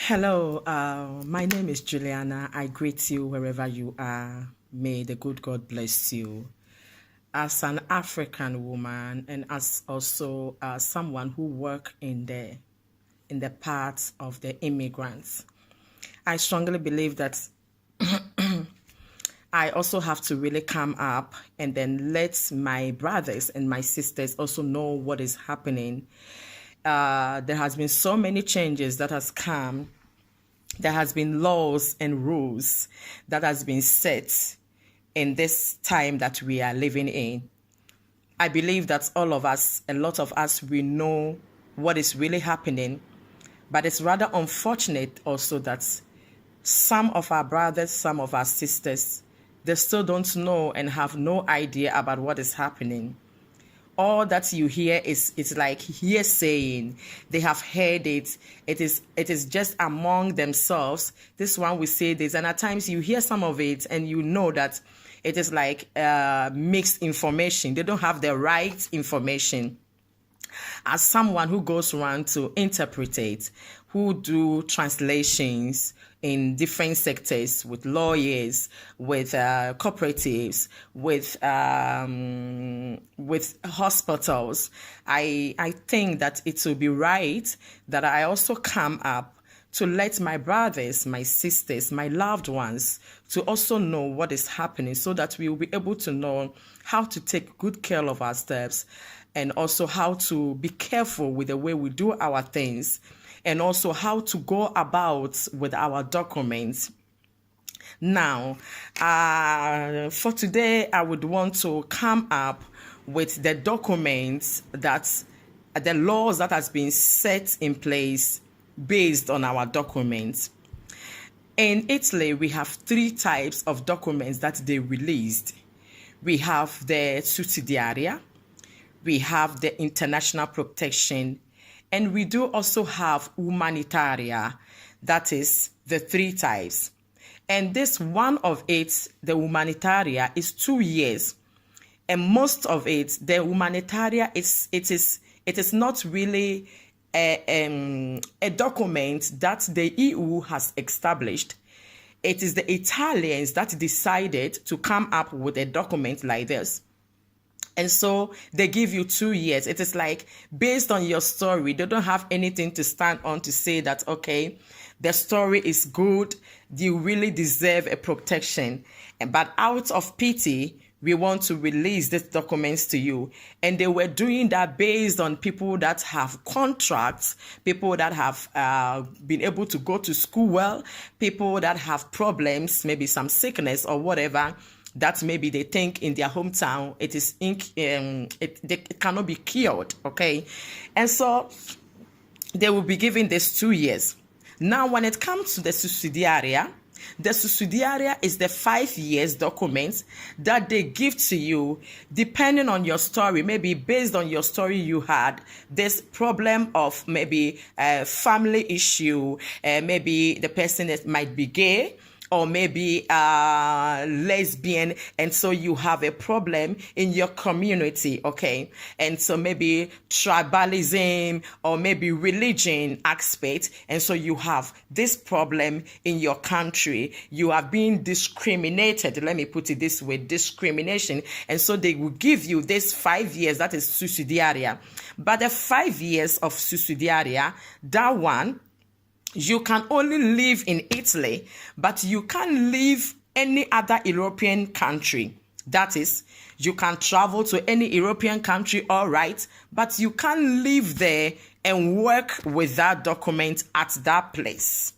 Hello, my name is Juliana. I greet you wherever you are. May the good God bless you. As an African woman and as also someone who work in the parts of the immigrants, I strongly believe that I also have to really come up and then let my brothers and my sisters also know what is happening. There has been so many changes that has come. There has been laws and rules that has been set in this time that we are living in. I believe that all of us, a lot of us, we know what is really happening, but it's rather unfortunate also that some of our brothers, some of our sisters, they still don't know and have no idea about what is happening. All that you hear is it's like hearsaying. They have heard it. It is just among themselves. This one will say this, and at times you hear some of it, and you know that it is like mixed information. They don't have the right information. As someone who goes around to interpret it, who do translations in different sectors with lawyers, with cooperatives, with hospitals, I think that it will be right that I also come up to let my brothers, my sisters, my loved ones to also know what is happening so that we will be able to know how to take good care of ourselves and also how to be careful with the way we do our things and also how to go about with our documents. Now, for today, I would want to come up with the documents that the laws that has been set in place based on our documents. In Italy, we have three types of documents that they released. We have the sussidiaria, we have the international protection, and we do also have humanitaria, that is the three types. And this one of it, the humanitaria, is 2 years. And most of it, the humanitaria, it is not really a document that the EU has established. It is the Italians that decided to come up with a document like this. And so they give you 2 years. It is like based on your story, they don't have anything to stand on to say that, okay, the story is good, you really deserve a protection. But out of pity, we want to release these documents to you. And they were doing that based on people that have contracts, people that have been able to go to school well, people that have problems, maybe some sickness or whatever, that maybe they think in their hometown it cannot be cured, okay? And so they will be given this 2 years. Now, when it comes to the sussidiaria is the 5 years document that they give to you depending on your story. Maybe based on your story, you had this problem of maybe a family issue, maybe the person that might be gay, or maybe lesbian, and so you have a problem in your community, okay? And so maybe tribalism or maybe religion aspect, and so you have this problem in your country. You are being discriminated, let me put it this way, discrimination, and so they will give you this 5 years, that is sussidiaria. But the 5 years of sussidiaria, that one, you can only live in Italy, but you can't live any other European country. That is, you can travel to any European country, all right, but you can't live there and work with that document at that place.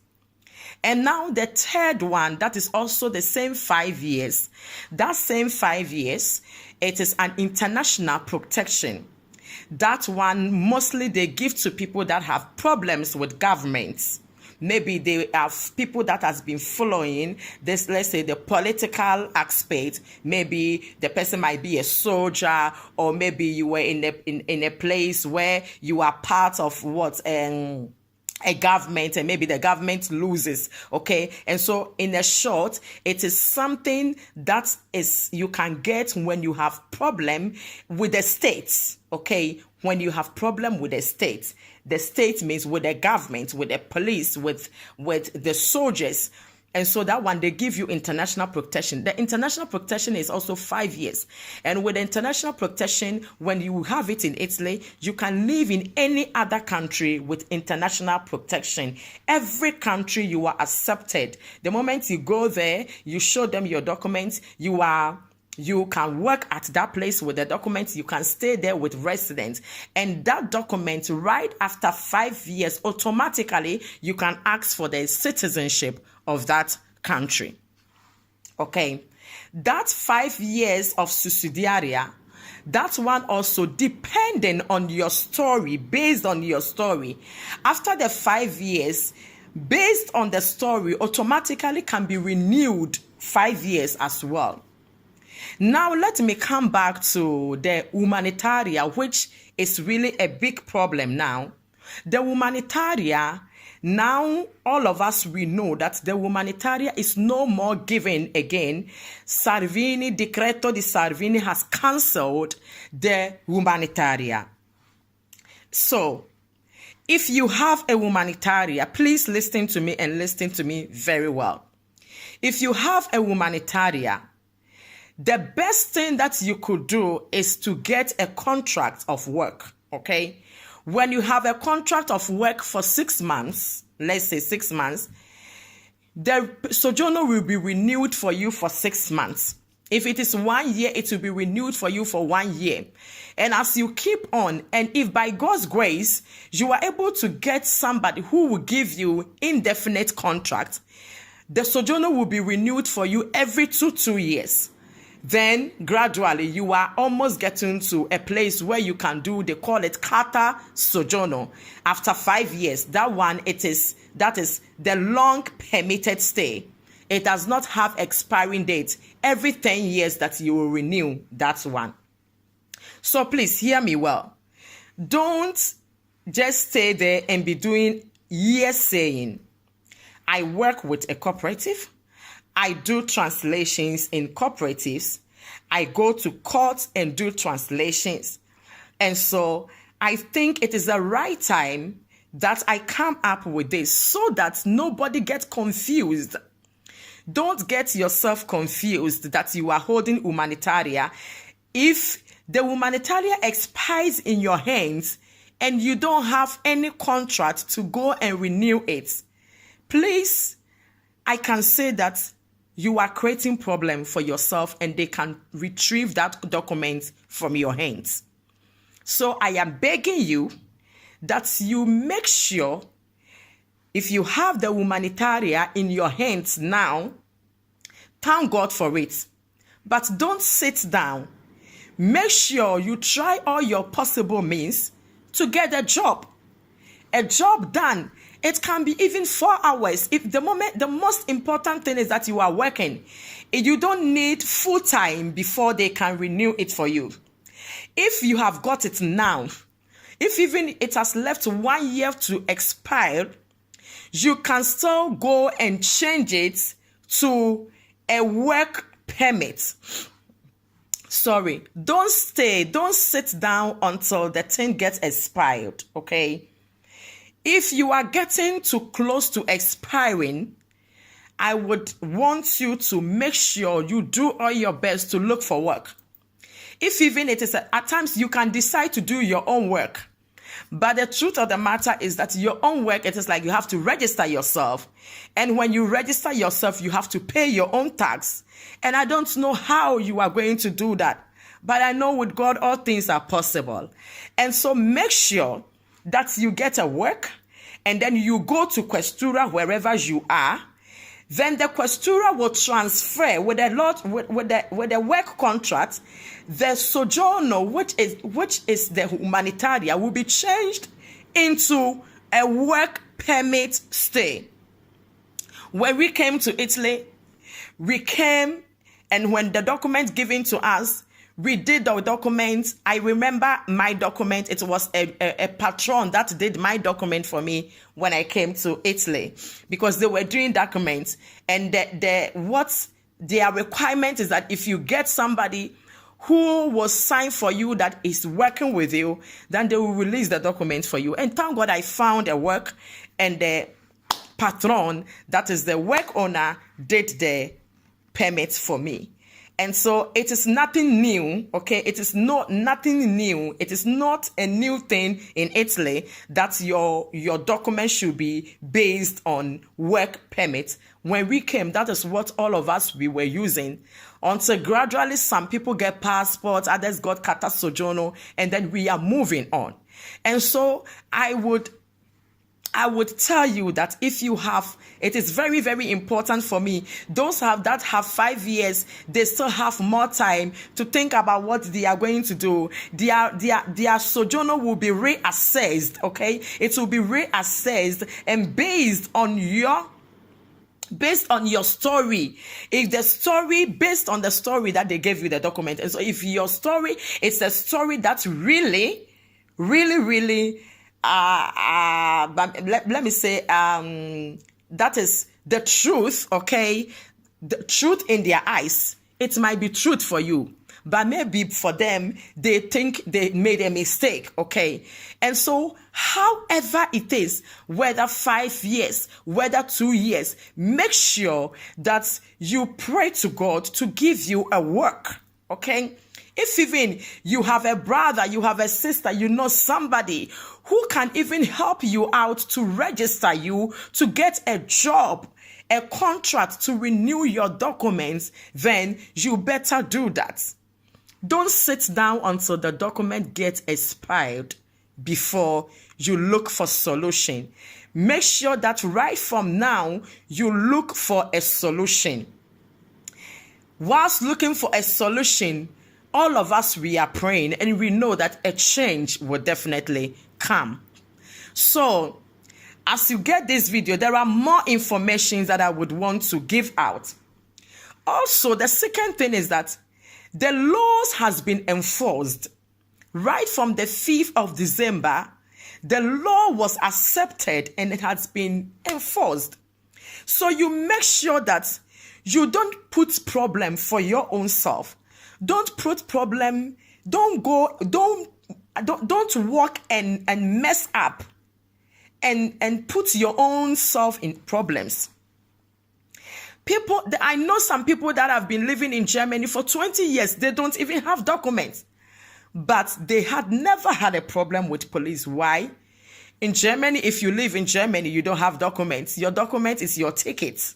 And now the third one, that is also the same 5 years. That same 5 years, it is an international protection. That one, mostly they give to people that have problems with governments. Maybe they have people that has been following this, let's say, the political aspect. Maybe the person might be a soldier, or maybe you were in a place where you are part of what a government, and maybe the government loses, okay? And so in a short, it is something that is you can get when you have problem with the states, okay? when you have problem with the state means with the government, with the police, with the soldiers. And so that one, they give you international protection. The international protection is also 5 years. And with the international protection, when you have it in Italy, you can live in any other country with international protection. Every country you are accepted. The moment you go there, you show them your documents, you can work at that place with the documents, you can stay there with residence. And that document, right after 5 years, automatically, you can ask for the citizenship of that country. Okay. That 5 years of sussidiaria, that one also depending on your story, based on your story. After the 5 years, based on the story, automatically can be renewed 5 years as well. Now, let me come back to the humanitaria, which is really a big problem now. The humanitaria, now all of us, we know that the humanitaria is no more given again. Salvini, Decreto di Salvini has cancelled the humanitaria. So, if you have a humanitaria, please listen to me and listen to me very well. If you have a humanitaria, the best thing that you could do is to get a contract of work, okay? When you have a contract of work for 6 months, let's say 6 months, the sojourner will be renewed for you for 6 months. If it is 1 year, it will be renewed for you for 1 year. And as you keep on, and if by God's grace, you are able to get somebody who will give you indefinite contract, the sojourner will be renewed for you every 2 years. Then gradually you are almost getting to a place where you can do, they call it Carta Sojourno. After 5 years, that is the long permitted stay. It does not have expiring date. Every 10 years that you will renew, that's one. So please hear me well. Don't just stay there and be doing years saying, I work with a cooperative. I do translations in cooperatives. I go to court and do translations. And so I think it is the right time that I come up with this so that nobody gets confused. Don't get yourself confused that you are holding humanitaria. If the humanitaria expires in your hands and you don't have any contract to go and renew it, please, I can say that you are creating problem for yourself and they can retrieve that document from your hands. So I am begging you that you make sure if you have the humanitaria in your hands now, thank God for it. But don't sit down. Make sure you try all your possible means to get a job. A job done. It can be even 4 hours. If the most important thing is that you are working, you don't need full time before they can renew it for you. If you have got it now, if even it has left 1 year to expire, you can still go and change it to a work permit. Sorry, don't sit down until the thing gets expired, okay? If you are getting too close to expiring, I would want you to make sure you do all your best to look for work. If even it is at times you can decide to do your own work. But the truth of the matter is that your own work, it is like you have to register yourself. And when you register yourself, you have to pay your own tax. And I don't know how you are going to do that. But I know with God, all things are possible. And so make sure that you get a work, and then you go to Questura wherever you are. Then the Questura will transfer with the work contract. The sojourno, which is the humanitaria, will be changed into a work permit stay. When we came to Italy, and when the document given to us, we did the document. I remember my document. It was a patron that did my document for me when I came to Italy, because they were doing documents. And what their requirement is that if you get somebody who will sign for you that is working with you, then they will release the document for you. And thank God I found a work, and the patron, that is the work owner, did the permit for me. And so it is nothing new, okay? It is nothing new. It is not a new thing in Italy that your document should be based on work permit. When we came, that is what all of us we were using. Until gradually some people get passports, others got carta soggiorno, and then we are moving on. And so I would tell you that if you have, it is very, very important for me. Those that have 5 years, they still have more time to think about what they are going to do. Their soggiorno will be reassessed, okay? It will be reassessed, and based on your story, if the story, based on the story that they gave you the document. And so if your story is a story that's really, really, really, let me say, that is the truth, okay? The truth in their eyes, it might be truth for you, but maybe for them, they think they made a mistake, okay? And so, however it is, whether 5 years, whether 2 years, make sure that you pray to God to give you a work, okay? If even you have a brother, you have a sister, you know somebody who can even help you out to register you, to get a job, a contract, to renew your documents, then you better do that. Don't sit down until the document gets expired before you look for solution. Make sure that right from now, you look for a solution. Whilst looking for a solution, all of us, we are praying, and we know that a change will definitely come. So, as you get this video, there are more information that I would want to give out. Also, the second thing is that the laws has been enforced. Right from the 5th of December, the law was accepted and it has been enforced. So you make sure that you don't put problem for your own self. Don't put problem, don't walk and mess up and put your own self in problems. I know some people that have been living in Germany for 20 years, they don't even have documents. But they had never had a problem with police. Why? In Germany, if you live in Germany, you don't have documents. Your document is your ticket.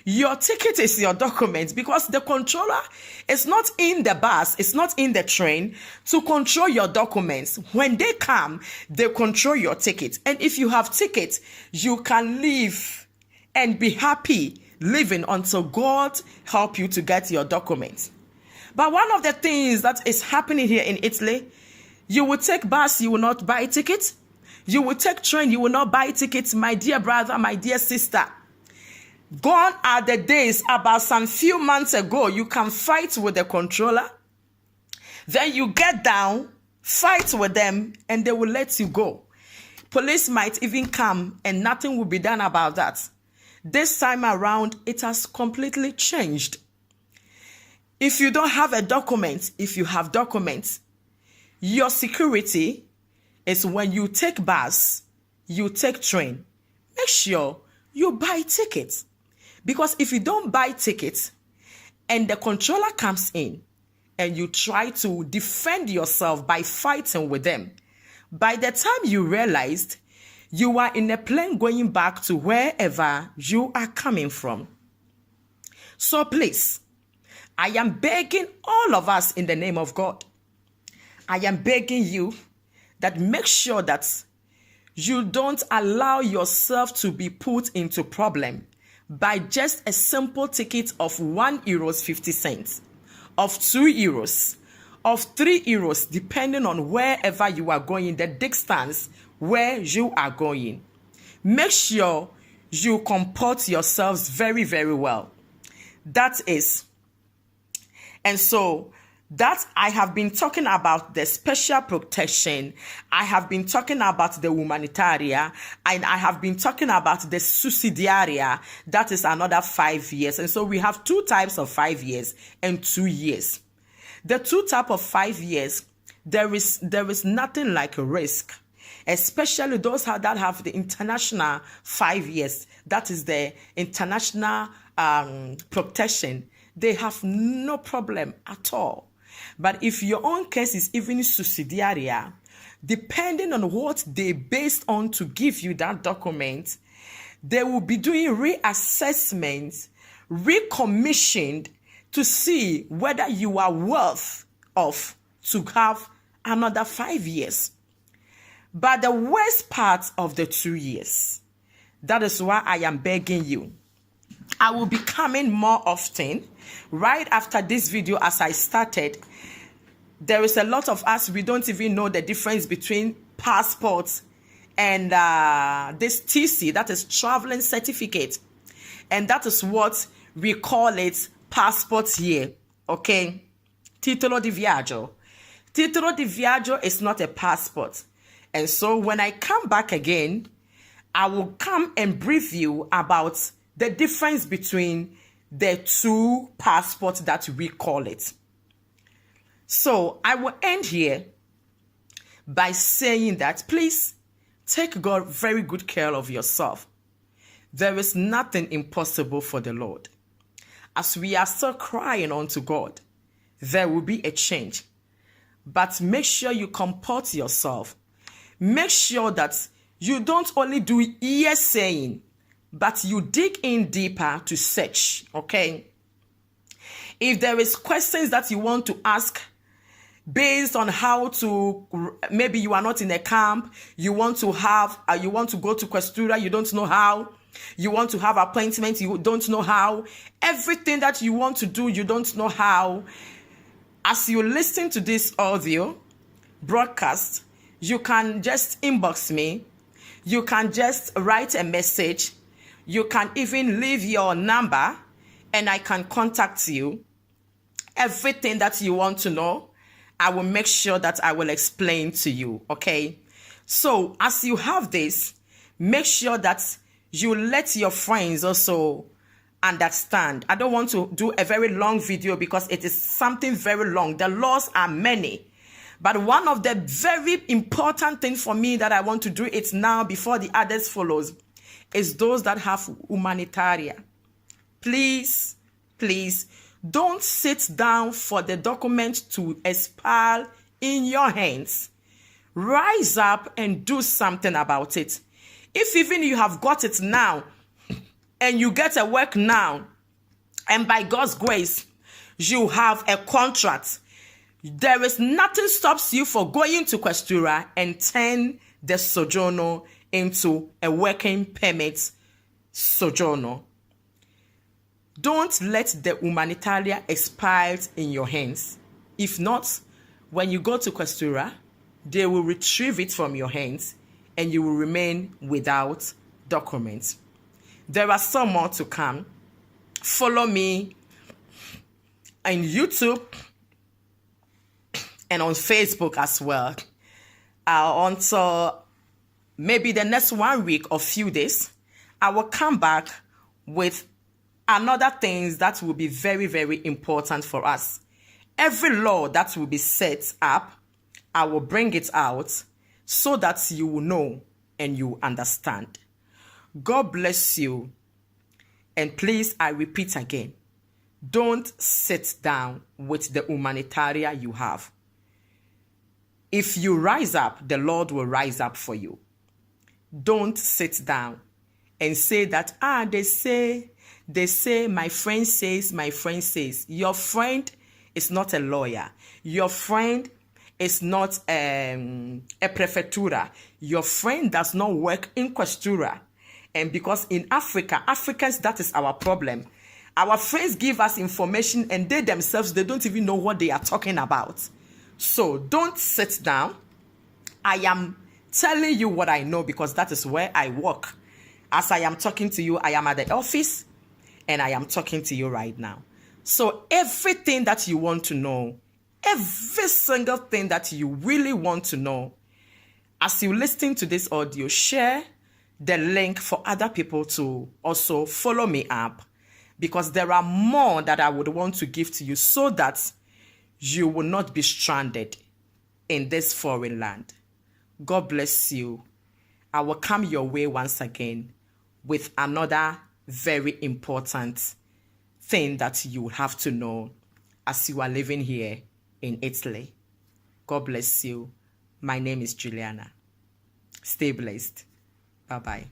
Your ticket is your document, because the controller is not in the bus, it's not in the train to control your documents. When they come, they control your ticket. And if you have tickets, you can live and be happy living until God help you to get your documents. But one of the things that is happening here in Italy, you will take bus, you will not buy tickets. You will take train, you will not buy tickets. My dear brother, my dear sister, gone are the days about some few months ago, you can fight with the controller. Then you get down, fight with them, and they will let you go. Police might even come and nothing will be done about that. This time around, it has completely changed. If you don't have a document, if you have documents, your security is when you take bus, you take train. Make sure you buy tickets. Because if you don't buy tickets and the controller comes in and you try to defend yourself by fighting with them, by the time you realized, you are in a plane going back to wherever you are coming from. So please, I am begging all of us in the name of God. I am begging you that make sure that you don't allow yourself to be put into problem by just a simple ticket of €1.50, of €2, of €3, depending on wherever you are going, the distance where you are going. Make sure you comport yourselves very, very well. That is. And so that I have been talking about the special protection. I have been talking about the humanitaria, and I have been talking about the sussidiaria. That is another 5 years. And so we have two types of 5 years and 2 years. The two type of 5 years, there is nothing like a risk, especially those that have the international 5 years. That is the international protection. They have no problem at all. But if your own case is even subsidiary, depending on what they based on to give you that document, they will be doing reassessment, recommissioned to see whether you are worth of to have another 5 years. But the worst part of the 2 years, that is why I am begging you. I will be coming more often. Right after this video, as I started, there is a lot of us, we don't even know the difference between passports and this TC, that is traveling certificate. And that is what we call it, passports here, okay? Titolo di viaggio. Titolo di viaggio is not a passport. And so when I come back again, I will come and brief you about the difference between the two passports that we call it. So I will end here by saying that please take very good care of yourself. There is nothing impossible for the Lord. As we are still crying unto God, there will be a change. But make sure you comport yourself. Make sure that you don't only do ear saying, but you dig in deeper to search, okay? If there is questions that you want to ask based on how to, maybe you are not in a camp, you want to go to Questura, you don't know how, you want to have appointments, you don't know how, everything that you want to do, you don't know how. As you listen to this audio broadcast, you can just inbox me, you can just write a message, you can even leave your number and I can contact you. Everything that you want to know, I will make sure that I will explain to you, okay? So as you have this, make sure that you let your friends also understand. I don't want to do a very long video because it is something very long. The laws are many. But one of the very important things for me that I want to do it now before the others follows is those that have humanitarian. Please, please, don't sit down for the document to expire in your hands. Rise up and do something about it. If even you have got it now and you get a work now, and by God's grace, you have a contract, there is nothing stops you for going to Questura and turn the sojourner into a working permit sojourner. Don't let the humanitarian expire in your hands. If not, when you go to Questura, they will retrieve it from your hands and you will remain without documents. There are some more to come. Follow me on YouTube and on Facebook as well. Until maybe the next 1 week or few days, I will come back with another things that will be very, very important for us. Every law that will be set up, I will bring it out so that you will know and you understand. God bless you. And please, I repeat again, don't sit down with the humanitarian you have. If you rise up, the Lord will rise up for you. Don't sit down and say that, they say, my friend says. Your friend is not a lawyer. Your friend is not a prefectura. Your friend does not work in Questura. And because in Africans, that is our problem. Our friends give us information and they themselves, they don't even know what they are talking about. So don't sit down. I am telling you what I know because that is where I work. As I am talking to you, I am at the office and I am talking to you right now. So everything that you want to know, every single thing that you really want to know, as you listen to this audio, share the link for other people to also follow me up, because there are more that I would want to give to you so that you will not be stranded in this foreign land. God bless you. I will come your way once again with another very important thing that you have to know as you are living here in Italy. God bless you. My name is Juliana. Stay blessed. Bye-bye.